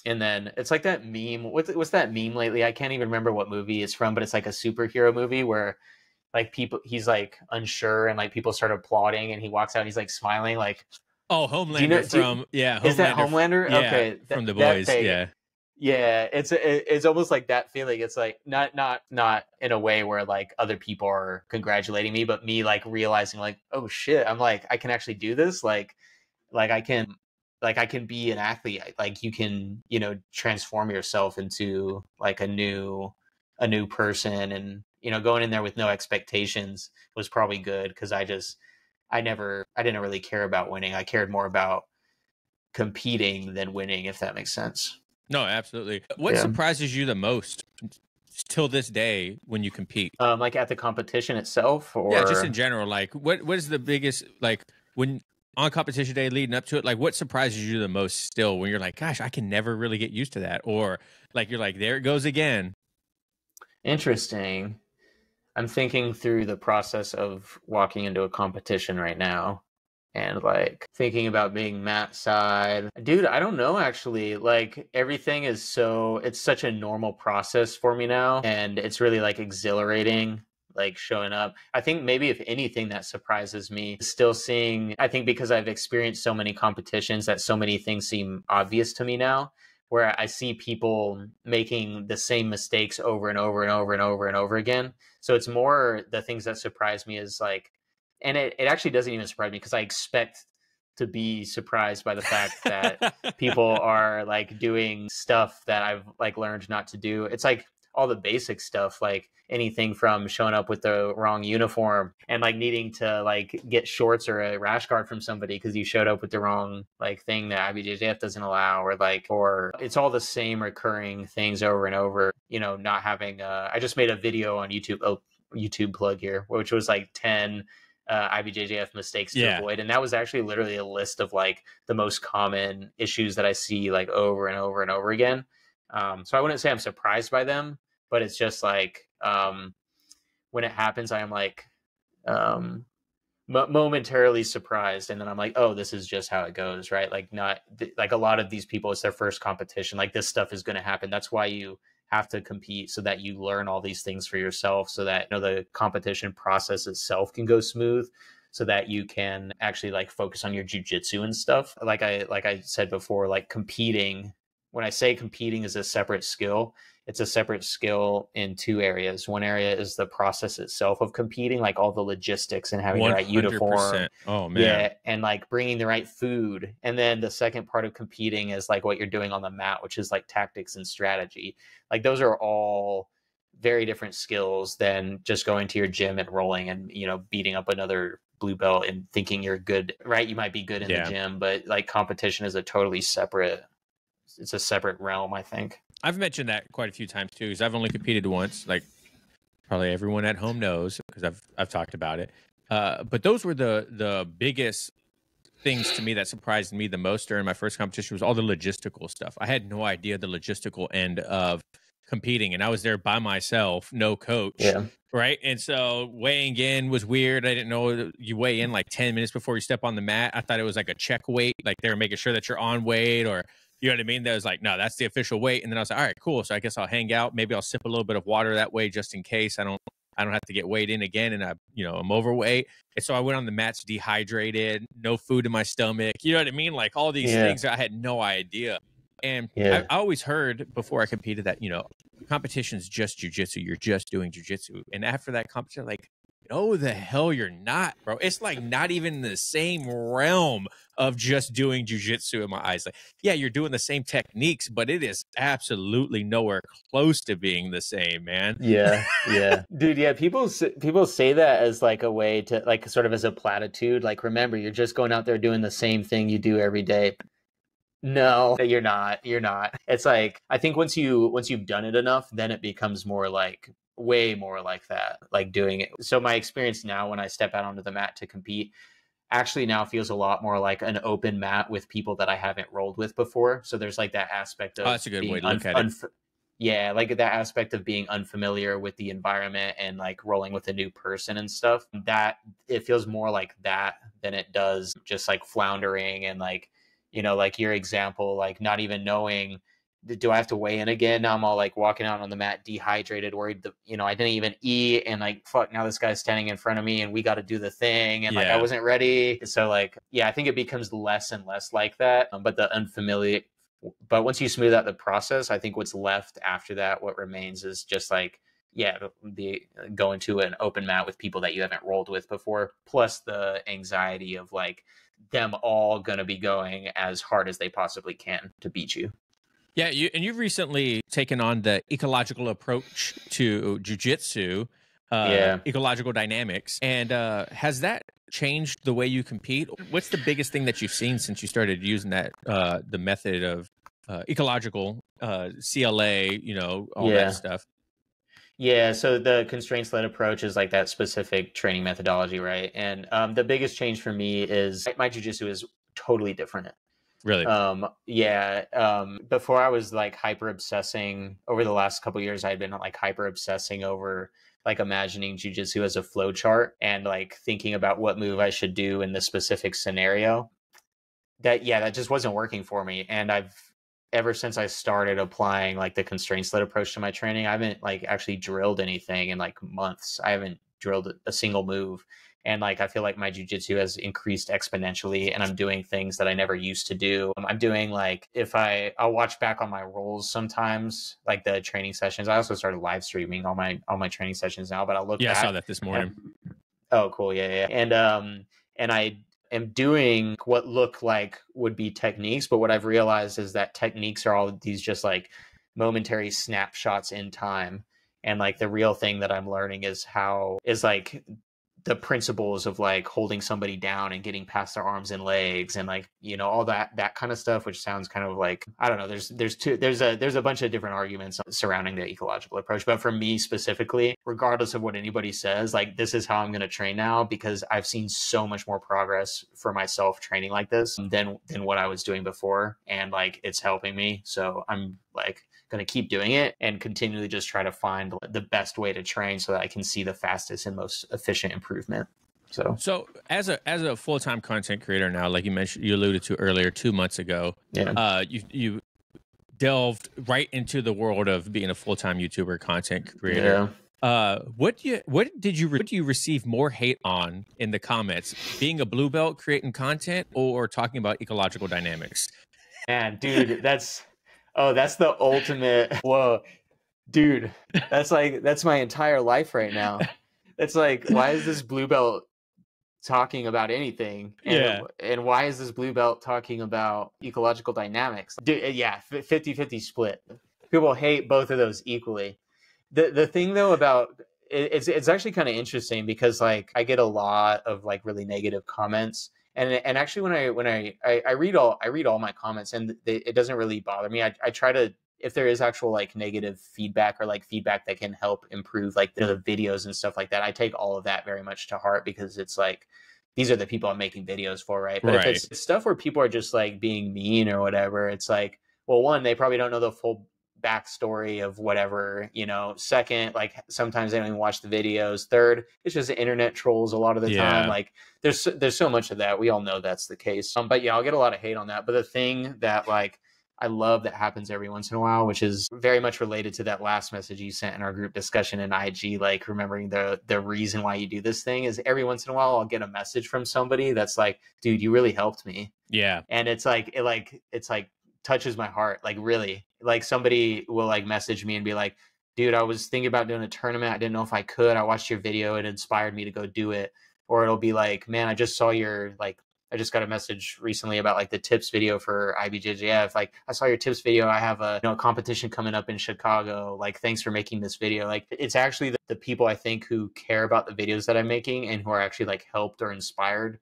it's like that meme. What's that meme lately? I can't even remember what movie it's from, but it's like a superhero movie where like he's like unsure and like people start applauding and he walks out and he's like smiling like, oh, Homelander is that Homelander? Yeah, okay, from The Boys. Yeah. Yeah, it's almost like that feeling. It's like not in a way where like other people are congratulating me, but me like realizing like, oh shit, I'm like, I can actually do this. Like I can be an athlete. Like you can, you know, transform yourself into like a new person. And, you know, going in there with no expectations was probably good because I didn't really care about winning. I cared more about competing than winning, if that makes sense. No, absolutely. What surprises you the most till this day when you compete? Like at the competition itself, or yeah, just in general. Like, what is the biggest, like when on competition day leading up to it? Like, what surprises you the most still when you're like, gosh, I can never really get used to that, or like you're like, there it goes again. Interesting. I'm thinking through the process of walking into a competition right now. And like thinking about being mat side, dude, I don't know actually. Like everything is it's such a normal process for me now. And it's really like exhilarating, like showing up. I think maybe if anything that surprises me is still seeing, I think because I've experienced so many competitions that so many things seem obvious to me now, where I see people making the same mistakes over and over and over and over and over again. So it's more the things that surprise me is like, and it actually doesn't even surprise me because I expect to be surprised by the fact that people are like doing stuff that I've like learned not to do. It's like all the basic stuff, like anything from showing up with the wrong uniform and like needing to like get shorts or a rash guard from somebody because you showed up with the wrong like thing that IBJJF doesn't allow, or it's all the same recurring things over and over. You know, not having I just made a video on YouTube, YouTube plug here, which was like 10 IBJJF mistakes to avoid, and that was actually literally a list of like the most common issues that I see like over and over and over again. So I wouldn't say I'm surprised by them, but it's just like when it happens, I am like momentarily surprised, and then I'm like, oh, this is just how it goes, right? Like not like a lot of these people, it's their first competition. Like this stuff is going to happen. That's why you have to compete, so that you learn all these things for yourself, so that the competition process itself can go smooth, so that you can actually like focus on your jiu-jitsu and stuff. Like I said before, like competing, when I say competing is a separate skill, it's a separate skill in two areas. One area is the process itself of competing, like all the logistics and having 100%. The right uniform. Oh man. Yeah. And like bringing the right food. And then the second part of competing is like what you're doing on the mat, which is like tactics and strategy. Like those are all very different skills than just going to your gym and rolling and, beating up another blue belt and thinking you're good, right? You might be good in the gym, but like competition is it's a separate realm, I think. I've mentioned that quite a few times too, because I've only competed once, like probably everyone at home knows, because I've talked about it. But those were the biggest things to me that surprised me the most during my first competition, was all the logistical stuff. I had no idea the logistical end of competing, and I was there by myself, no coach. Yeah. Right. And so weighing in was weird. I didn't know you weigh in like 10 minutes before you step on the mat. I thought it was like a check weight, like they were making sure that you're on weight, or you know what I mean? That was like, no, that's the official weight. And then I was like, all right, cool. So I guess I'll hang out. Maybe I'll sip a little bit of water that way, just in case I don't have to get weighed in again and I'm overweight. And so I went on the mats dehydrated, no food in my stomach. You know what I mean? Like all these things, I had no idea. And I always heard before I competed that, competition's just jiu-jitsu. You're just doing jiu-jitsu. And after that competition, like, no, the hell you're not, bro. It's like not even the same realm of just doing jiu-jitsu in my eyes. Like, yeah, you're doing the same techniques, but it is absolutely nowhere close to being the same, man. Yeah. Dude, yeah, people say that as like a way to like sort of as a platitude. Like, remember, you're just going out there doing the same thing you do every day. No, you're not. It's like, I think once you've done it enough, then it becomes more like way more like that, like doing it. So my experience now when I step out onto the mat to compete actually now feels a lot more like an open mat with people that I haven't rolled with before. So there's like that aspect of that's a good way to look at it. Yeah, like that aspect of being unfamiliar with the environment and like rolling with a new person and stuff. That it feels more like that than it does just like floundering and like, like your example, like not even knowing, do I have to weigh in again? Now I'm all like walking out on the mat dehydrated, worried that, I didn't even eat, and like, fuck, now this guy's standing in front of me and we got to do the thing. And like, I wasn't ready. So like, yeah, I think it becomes less and less like that. But once you smooth out the process, I think what's left after that, what remains is just like, going to an open mat with people that you haven't rolled with before, plus the anxiety of like them all going to be going as hard as they possibly can to beat you. Yeah, you've recently taken on the ecological approach to jiu-jitsu, ecological dynamics. And has that changed the way you compete? What's the biggest thing that you've seen since you started using that, the method of ecological, CLA, all that stuff? Yeah, so the constraints-led approach is like that specific training methodology, right? And the biggest change for me is my jiu-jitsu is totally different. Really? Before I was like hyper obsessing over the last couple of years, I had been like hyper obsessing over like imagining jiu-jitsu as a flow chart and like thinking about what move I should do in the specific scenario. That just wasn't working for me. And ever since I started applying like the constraints-led approach to my training, I haven't like actually drilled anything in like months. I haven't drilled a single move. And like, I feel like my jiu-jitsu has increased exponentially and I'm doing things that I never used to do. I'm doing like, I'll watch back on my rolls sometimes, like the training sessions. I also started live streaming all my training sessions now, but I'll look back. I saw that this morning. Oh, cool. Yeah. And am doing what look like would be techniques, but what I've realized is that techniques are all these just like momentary snapshots in time. And like the real thing that I'm learning is like the principles of like holding somebody down and getting past their arms and legs and like, you know, all that kind of stuff, which sounds kind of like, I don't know, there's a bunch of different arguments surrounding the ecological approach. But for me specifically, regardless of what anybody says, like this is how I'm going to train now, because I've seen so much more progress for myself training like this than what I was doing before. And like, it's helping me. So I'm like going to keep doing it and continually just try to find the best way to train so that I can see the fastest and most efficient improvement. So as a full-time content creator now, like you mentioned, you alluded to earlier, 2 months ago, you delved right into the world of being a full-time YouTuber content creator. What do you receive more hate on in the comments, being a blue belt creating content or talking about ecological dynamics? And dude, that's the ultimate. Whoa, dude, that's my entire life right now. It's like, why is this blue belt talking about anything? And why is this blue belt talking about ecological dynamics? Dude, yeah, 50-50 split. People hate both of those equally. The thing though about it's actually kind of interesting because like I get a lot of like really negative comments. And actually, when I read all my comments, and it doesn't really bother me. I try to, if there is actual like negative feedback or like feedback that can help improve like the videos and stuff like that, I take all of that very much to heart, because it's like, these are the people I'm making videos for, right? But if it's stuff where people are just like being mean or whatever, it's like, well, one, they probably don't know the full backstory of whatever, you know. Second, like sometimes they don't even watch the videos. Third, it's just internet trolls a lot of the time. Like there's so much of that. We all know that's the case. But yeah, I'll get a lot of hate on that. But the thing that like I love that happens every once in a while, which is very much related to that last message you sent in our group discussion in IG, like remembering the reason why you do this thing, is every once in a while I'll get a message from somebody that's like, dude, you really helped me. Yeah. And it's like touches my heart. Like really, like somebody will like message me and be like, dude, I was thinking about doing a tournament. I didn't know if I could. I watched your video. It inspired me to go do it. Or it'll be like, man, I just got a message recently about like the tips video for IBJJF. Like, I saw your tips video. I have a competition coming up in Chicago. Like, thanks for making this video. Like, it's actually the people I think who care about the videos that I'm making and who are actually like helped or inspired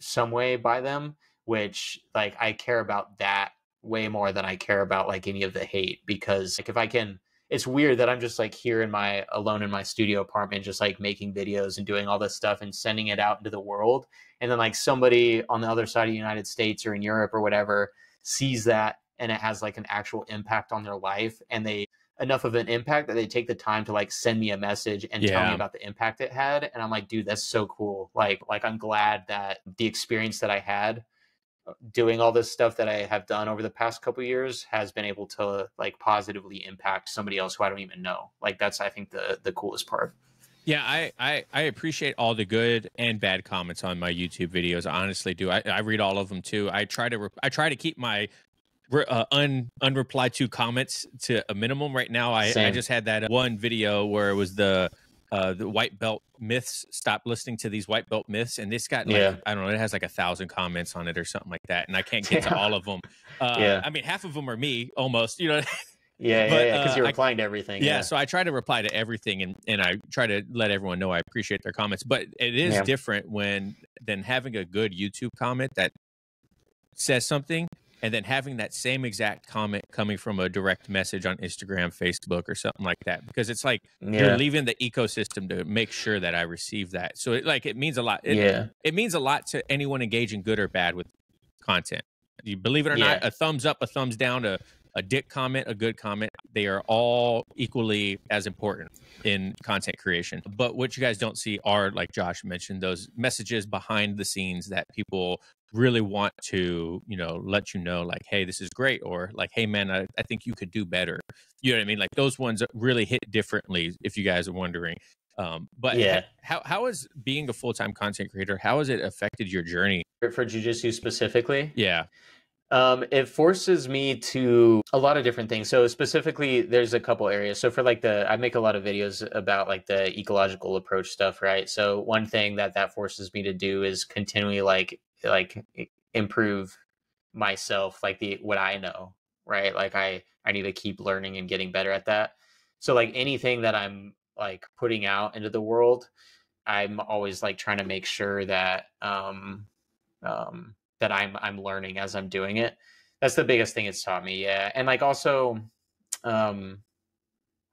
some way by them, which like I care about that way more than I care about like any of the hate. Because like if I can, it's weird that I'm just like here alone in my studio apartment, just like making videos and doing all this stuff and sending it out into the world. And then like somebody on the other side of the United States or in Europe or whatever sees that and it has like an actual impact on their life, and they enough of an impact that they take the time to like send me a message and tell me about the impact it had. And I'm like, dude, that's so cool. Like I'm glad that the experience that I had doing all this stuff that I have done over the past couple of years has been able to like positively impact somebody else who I don't even know. Like that's, I think, the coolest part. Yeah, I appreciate all the good and bad comments on my YouTube videos. I honestly do. I read all of them too. I try to keep my unreplied to comments to a minimum. Right now, I just had that one video where it was the white belt myths. Stop listening to these white belt myths, and this got like I don't know, it has like 1,000 comments on it or something like that, and I can't get to all of them. I mean, half of them are me almost, you know. Because you're replying to everything. So I try to reply to everything, and I try to let everyone know I appreciate their comments. But it is different than having a good YouTube comment that says something, and then having that same exact comment coming from a direct message on Instagram, Facebook, or something like that. Because it's like you're leaving the ecosystem to make sure that I receive that. So it means a lot. It means a lot to anyone engaging, good or bad, with content. You believe it or not, a thumbs up, a thumbs down, a dick comment, a good comment, they are all equally as important in content creation. But what you guys don't see are, like Josh mentioned, those messages behind the scenes that people really want to, let you know, like, hey, this is great, or like, hey, man, I think you could do better. You know what I mean? Like those ones really hit differently, if you guys are wondering. How is being a full-time content creator, how has it affected your journey? For jiu-jitsu specifically? Yeah. It forces me to a lot of different things. So specifically, there's a couple areas. So for I make a lot of videos about like the ecological approach stuff, right? So one thing that forces me to do is continually like like improve myself, like what I know, right? Like I need to keep learning and getting better at that. So like anything that I'm like putting out into the world, I'm always like trying to make sure that that I'm learning as I'm doing it. That's the biggest thing it's taught me. Yeah. And like also um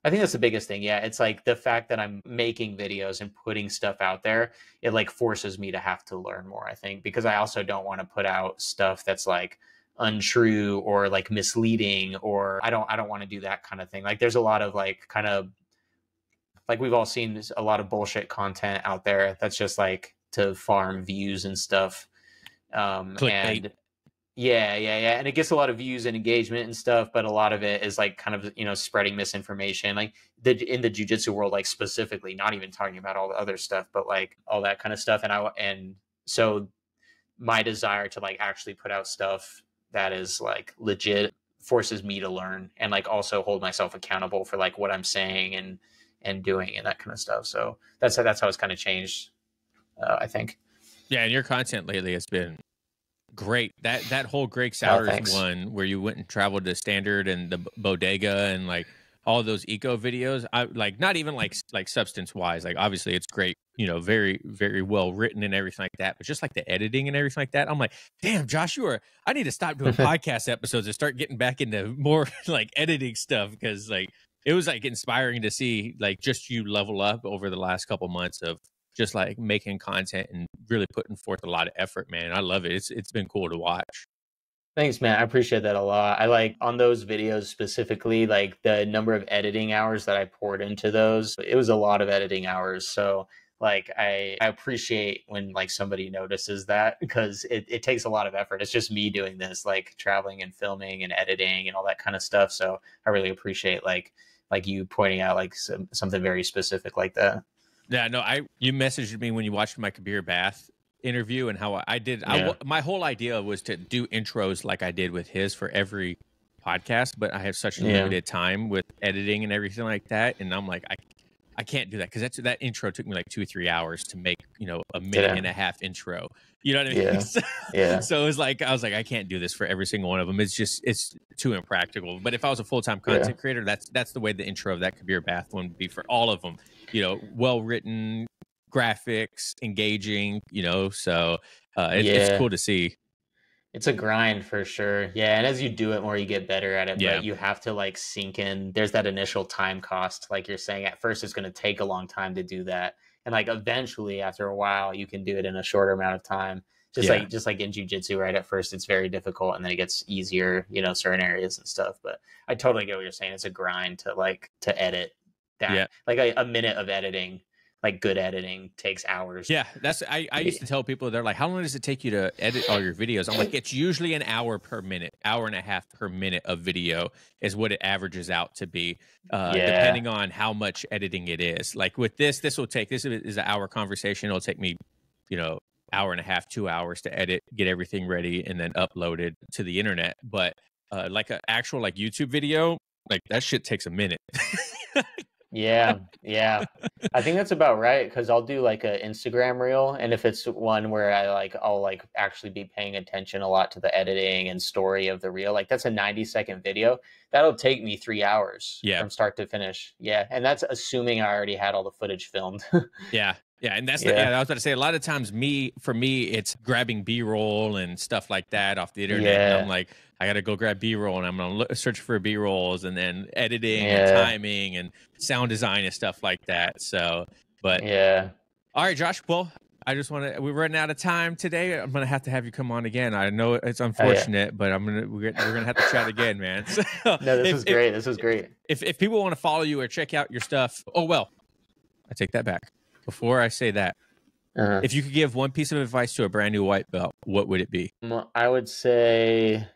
I think that's the biggest thing. Yeah, it's like the fact that I'm making videos and putting stuff out there, it like forces me to have to learn more, I think, because I also don't want to put out stuff that's like untrue or like misleading, or I don't want to do that kind of thing. Like there's a lot of like kind of like we've all seen a lot of bullshit content out there that's just like to farm views and stuff. Clickbait. And yeah. And it gets a lot of views and engagement and stuff, but a lot of it is like kind of, spreading misinformation. Like in the jujitsu world, like specifically, not even talking about all the other stuff, but like all that kind of stuff. And so my desire to like actually put out stuff that is like legit forces me to learn and like also hold myself accountable for like what I'm saying and doing and that kind of stuff. So that's how it's kind of changed, I think. Yeah, and your content lately has been great. That whole Greg Oh, Souders thanks. one where you went and traveled to Standard and the Bodega and like all those eco videos, I like not even like substance wise. Like obviously it's great, very very well written and everything like that. But just like the editing and everything like that, I'm like, damn, Josh, I need to stop doing podcast episodes and start getting back into more like editing stuff because like it was like inspiring to see like just you level up over the last couple months of just like making content and really putting forth a lot of effort, man. I love it. It's been cool to watch. Thanks, man. I appreciate that a lot. I like on those videos specifically, like the number of editing hours that I poured into those. It was a lot of editing hours. So like I appreciate when like somebody notices that because it takes a lot of effort. It's just me doing this, like traveling and filming and editing and all that kind of stuff. So I really appreciate like you pointing out like something very specific like that. Yeah, no, you messaged me when you watched my Kabir Bath interview and how I did. Yeah. My whole idea was to do intros like I did with his for every podcast, but I have such limited time with editing and everything like that, and I'm like, I can't do that because that intro took me like 2 or 3 hours to make, a minute and a half intro. You know what I mean? So it was like I was like, I can't do this for every single one of them. It's too impractical. But if I was a full-time content creator, that's the way the intro of that Kabir Bath one would be for all of them. Well written, graphics, engaging. So it's cool to see. It's a grind for sure. Yeah. And as you do it more, you get better at it. Yeah. But you have to like sink in. There's that initial time cost. Like you're saying, at first, it's going to take a long time to do that. And like eventually, after a while, you can do it in a shorter amount of time. Just like in jiu-jitsu, right? At first, it's very difficult and then it gets easier, certain areas and stuff. But I totally get what you're saying. It's a grind to edit that. Yeah. Like a minute of editing. Like good editing takes hours. Yeah, I used to tell people, they're like, how long does it take you to edit all your videos? I'm like, it's usually an hour per minute, hour and a half per minute of video is what it averages out to be, depending on how much editing it is. Like with this is an hour conversation. It'll take me, hour and a half, 2 hours to edit, get everything ready, and then upload it to the internet. But like an actual like YouTube video, like that shit takes a minute. Yeah. I think that's about right because I'll do like an Instagram reel, and if it's one where I'll like actually be paying attention a lot to the editing and story of the reel, like that's a 90-second video. That'll take me 3 hours from start to finish. Yeah, and that's assuming I already had all the footage filmed. Yeah, and that's I was about to say, a lot of times for me, it's grabbing B-roll and stuff like that off the internet. And I'm like, I got to go grab B-roll and I'm going to search for B-rolls and then editing and timing and sound design and stuff like that. So, but all right, Josh, well, we're running out of time today. I'm going to have you come on again. I know it's unfortunate, but we're going to have to chat again, man. So, no, this was great. This was great. If people want to follow you or check out your stuff, I take that back. Before I say that, if you could give one piece of advice to a brand new white belt, what would it be? I would say,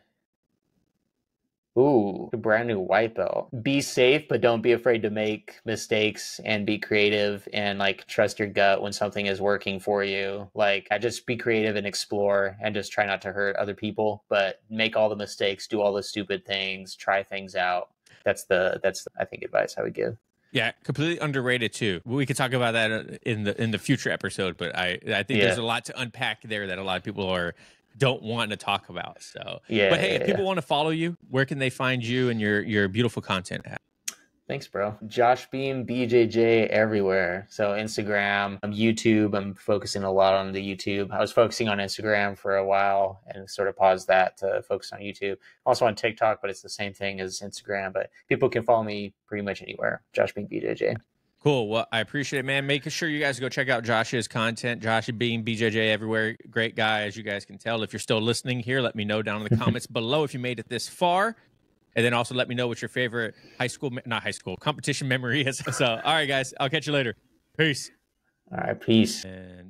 a brand new white belt. Be safe, but don't be afraid to make mistakes and be creative and like trust your gut when something is working for you. Like I just be creative and explore and just try not to hurt other people, but make all the mistakes, do all the stupid things, try things out. That's I think advice I would give. Yeah, completely underrated too. We could talk about that in the future episode, but I think there's a lot to unpack there that a lot of people don't want to talk about. So, but hey, if people want to follow you, where can they find you and your beautiful content at? Thanks, bro. Josh Beam, BJJ everywhere. So Instagram, YouTube. I'm focusing a lot on the YouTube. I was focusing on Instagram for a while and sort of paused that to focus on YouTube. Also on TikTok, but it's the same thing as Instagram. But people can follow me pretty much anywhere. Josh Beam, BJJ. Cool. Well, I appreciate it, man. Making sure you guys go check out Josh's content. Josh Beam, BJJ everywhere. Great guy, as you guys can tell. If you're still listening here, let me know down in the comments below if you made it this far. And then also let me know what your favorite competition memory is. So, all right, guys, I'll catch you later. Peace. All right, peace. And